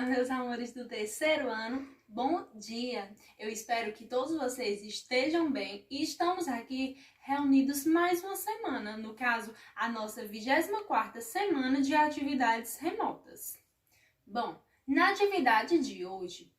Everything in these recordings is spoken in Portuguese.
meus amores do terceiro ano, bom dia! Eu espero que todos vocês estejam bem e estamos aqui reunidos mais uma semana, no caso, a nossa 24ª semana de atividades remotas. Bom, na atividade de hoje,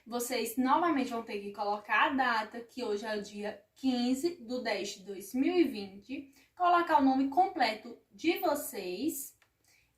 vocês novamente vão ter que colocar a data, que hoje é o dia 15/10/2020, colocar o nome completo de vocês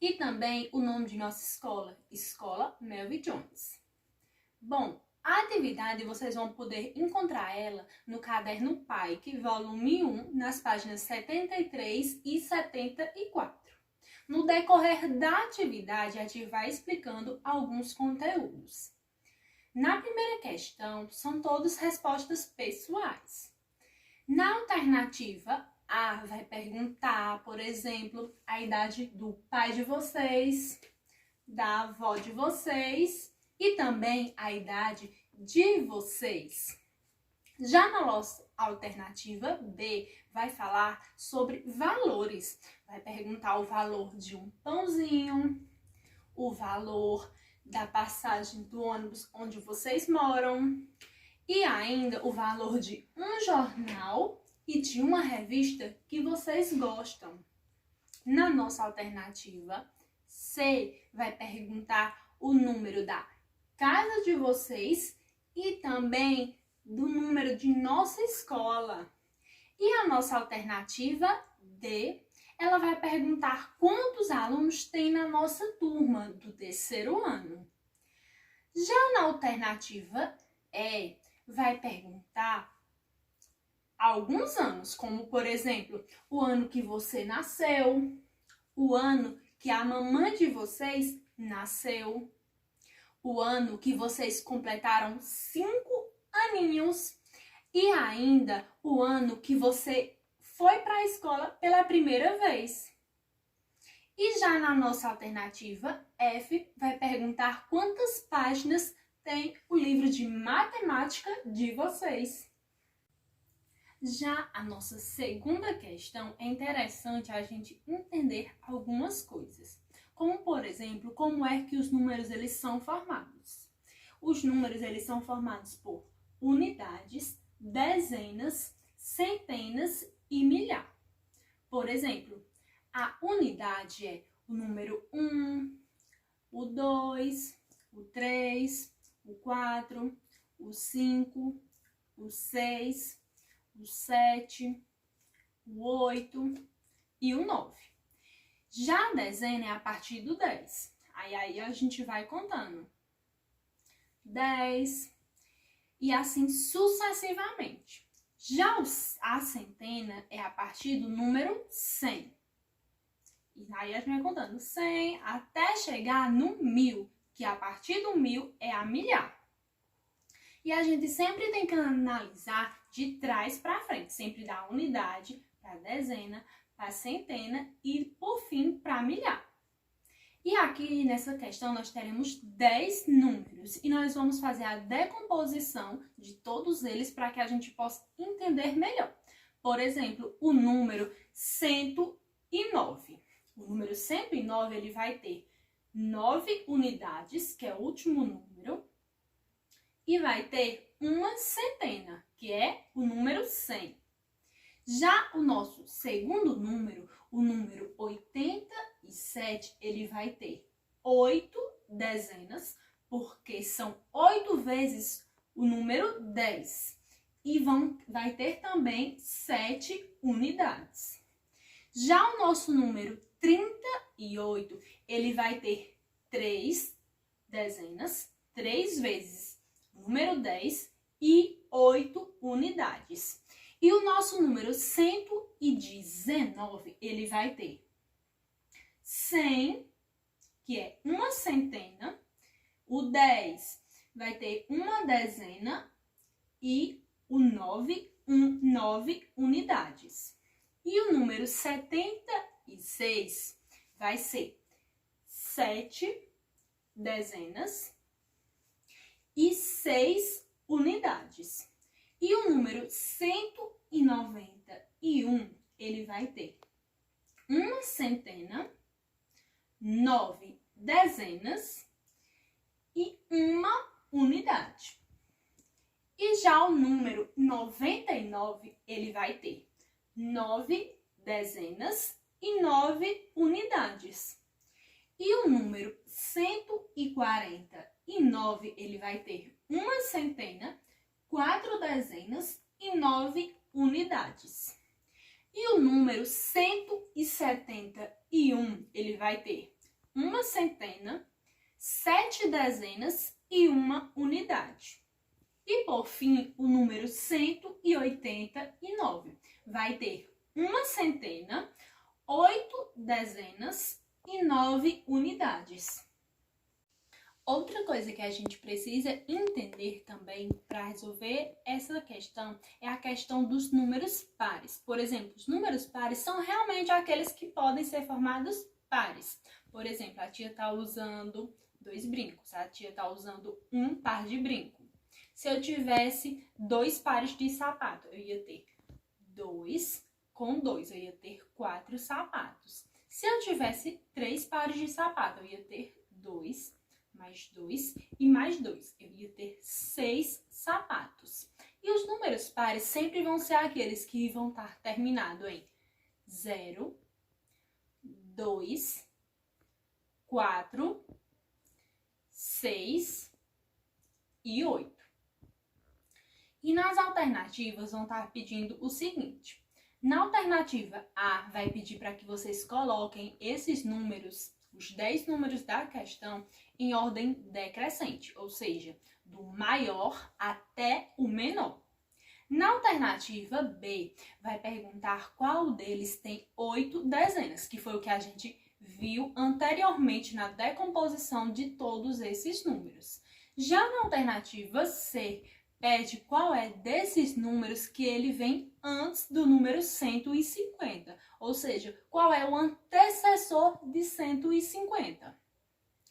e também o nome de nossa escola, Escola Melvin Jones. Bom, a atividade vocês vão poder encontrar ela no caderno PAIC, volume 1, nas páginas 73 e 74. No decorrer da atividade, a gente vai explicando alguns conteúdos. Na primeira questão, são todas respostas pessoais. Na alternativa A, vai perguntar, por exemplo, a idade do pai de vocês, da avó de vocês e também a idade de vocês. Já na nossa alternativa B, vai falar sobre valores. Vai perguntar o valor de um pãozinho, o valor da passagem do ônibus onde vocês moram e ainda o valor de um jornal e de uma revista que vocês gostam. Na nossa alternativa C, vai perguntar o número da casa de vocês e também do número de nossa escola. E a nossa alternativa D, ela vai perguntar quantos alunos tem na nossa turma do terceiro ano. Já na alternativa E, vai perguntar alguns anos, como por exemplo, o ano que você nasceu, o ano que a mamãe de vocês nasceu, o ano que vocês completaram 5 aninhos e ainda o ano que você foi para a escola pela primeira vez. E já na nossa alternativa F, vai perguntar quantas páginas tem o livro de matemática de vocês. Já a nossa segunda questão é interessante a gente entender algumas coisas, como por exemplo, como é que os números eles são formados. Os números eles são formados por unidades, dezenas, centenas e milhar. Por exemplo, a unidade é o número 1, o 2, o 3, o 4, o 5, o 6, o 7, o 8 e o 9. Já a dezena é a partir do 10. Aí a gente vai contando. 10 e assim sucessivamente. Já a centena é a partir do número 100. E aí a gente vai contando 100 até chegar no 1000, que a partir do 1000 é a milhar. E a gente sempre tem que analisar de trás para frente, sempre da unidade para a dezena, para a centena e, por fim, para a milhar. E aqui nessa questão nós teremos 10 números e nós vamos fazer a decomposição de todos eles para que a gente possa entender melhor. Por exemplo, o número 109. O número 109 ele vai ter 9 unidades, que é o último número, e vai ter uma centena, que é o número 100. Já o nosso segundo número, o número 87, ele vai ter 8 dezenas, porque são 8 vezes o número 10. E vai ter também 7 unidades. Já o nosso número 38, ele vai ter 3 dezenas, 3 vezes o número 10 e 8 unidades. E o nosso número 119, ele vai ter 100, que é uma centena, o 10 vai ter uma dezena e o 9 unidades. E o número 76 vai ser 7 dezenas e 6 unidades. E o número 191, ele vai ter uma centena, 9 dezenas unidade. E já o número 99, ele vai ter 9 dezenas e 9 unidades. E o número 149, ele vai ter 1 centena, 4 dezenas e 9 unidades. E o número 171, ele vai ter 1 centena, 7 dezenas e 1 unidade. E por fim, o número 189 vai ter 1 centena, 8 dezenas e 9 unidades. Outra coisa que a gente precisa entender também para resolver essa questão é a questão dos números pares. Por exemplo, os números pares são realmente aqueles que podem ser formados pares. Por exemplo, a tia está usando 2 brincos, a tia está usando um par de brinco. Se eu tivesse 2 pares de sapato, eu ia ter 2 com 2, eu ia ter 4 sapatos. Se eu tivesse 3 pares de sapato, eu ia ter 2 mais 2 e mais 2. Eu ia ter 6 sapatos. E os números pares sempre vão ser aqueles que vão estar terminados em 0, 2, 4, 6 e 8. E nas alternativas vão estar pedindo o seguinte. Na alternativa A, vai pedir para que vocês coloquem esses números, os 10 números da questão, em ordem decrescente, ou seja, do maior até o menor. Na alternativa B, vai perguntar qual deles tem 8 dezenas, que foi o que a gente viu anteriormente na decomposição de todos esses números. Já na alternativa C, pede qual é desses números que ele vem antes do número 150, ou seja, qual é o antecessor de 150.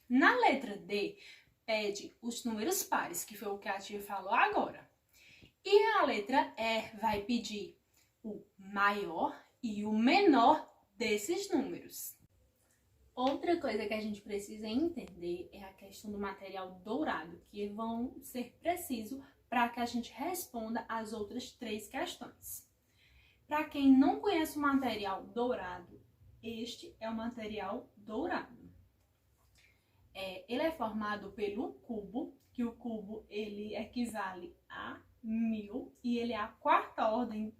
Na letra D, pede os números pares, que foi o que a tia falou agora. E a letra E vai pedir o maior e o menor desses números. Outra coisa que a gente precisa entender é a questão do material dourado, que vão ser precisos para que a gente responda as outras 3 questões. Para quem não conhece o material dourado, este é o material dourado. Ele é formado pelo cubo, que o cubo ele equivale a 1000 e ele é a 4ª ordem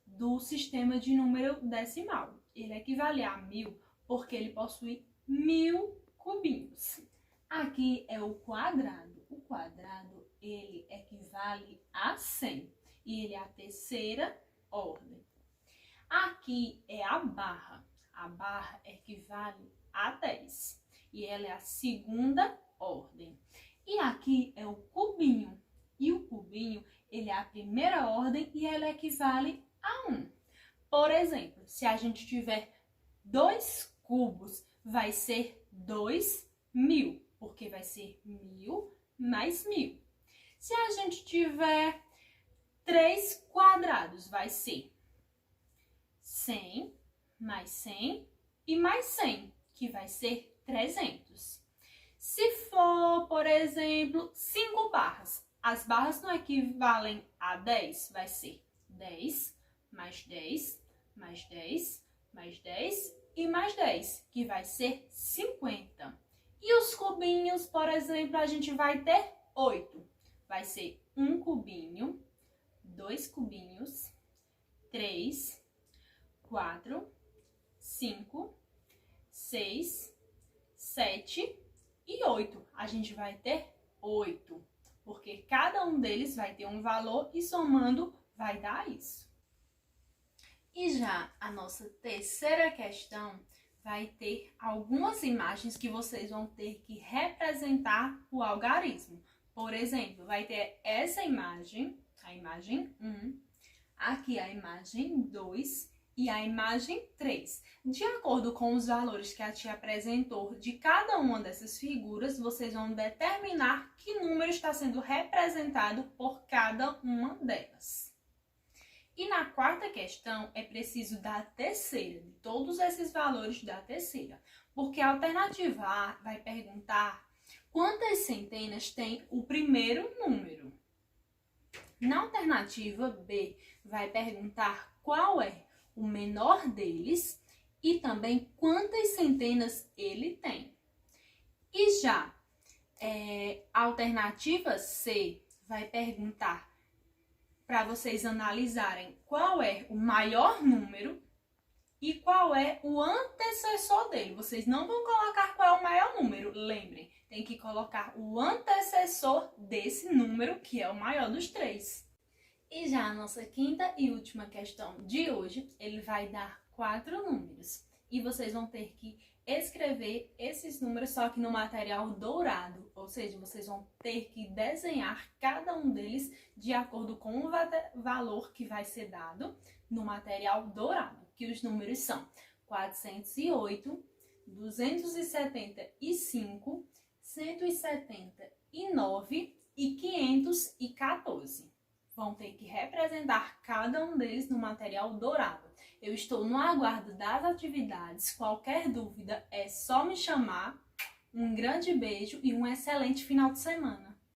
do sistema de número decimal. Ele equivale a 1000 porque ele possui 1000 cubinhos. Aqui é o quadrado. O quadrado ele equivale a 100 e ele é a 3ª ordem. Aqui é a barra. A barra equivale a 10 e ela é a 2ª ordem. E aqui é o cubinho. E o cubinho ele é a 1ª ordem e ela equivale a 1. Por exemplo, se a gente tiver 2 cubos, vai ser 2000, porque vai ser 1000 mais 1000. Se a gente tiver 3 quadrados, vai ser 100 mais 100 e mais 100, que vai ser 300. Se for, por exemplo, 5 barras, as barras não equivalem a 10, vai ser 10 mais 10 mais 10 mais 10 e mais 10, que vai ser 50. E os cubinhos, por exemplo, a gente vai ter 8. Vai ser 1 cubinho, 2 cubinhos, 3, 4, 5, 6, 7 e 8. A gente vai ter 8, porque cada um deles vai ter um valor e somando vai dar isso. E já a nossa 3ª questão vai ter algumas imagens que vocês vão ter que representar o algarismo. Por exemplo, vai ter essa imagem, a imagem 1, aqui a imagem 2 e a imagem 3. De acordo com os valores que a tia apresentou de cada uma dessas figuras, vocês vão determinar que número está sendo representado por cada uma delas. E na 4ª questão, é preciso dar a 3ª, de todos esses valores da 3ª, porque a alternativa A vai perguntar quantas centenas tem o primeiro número? Na alternativa B, vai perguntar qual é o menor deles e também quantas centenas ele tem. E já a alternativa C vai perguntar para vocês analisarem qual é o maior número e qual é o antecessor dele. Vocês não vão colocar qual é o maior número, lembrem, tem que colocar o antecessor desse número, que é o maior dos três. E já a nossa quinta e última questão de hoje, ele vai dar 4 números. E vocês vão ter que escrever esses números só que no material dourado, ou seja, vocês vão ter que desenhar cada um deles de acordo com o valor que vai ser dado no material dourado, que os números são 408, 275, 179 e 514. Vão ter que representar cada um deles no material dourado. Eu estou no aguardo das atividades. Qualquer dúvida é só me chamar. Um grande beijo e um excelente final de semana.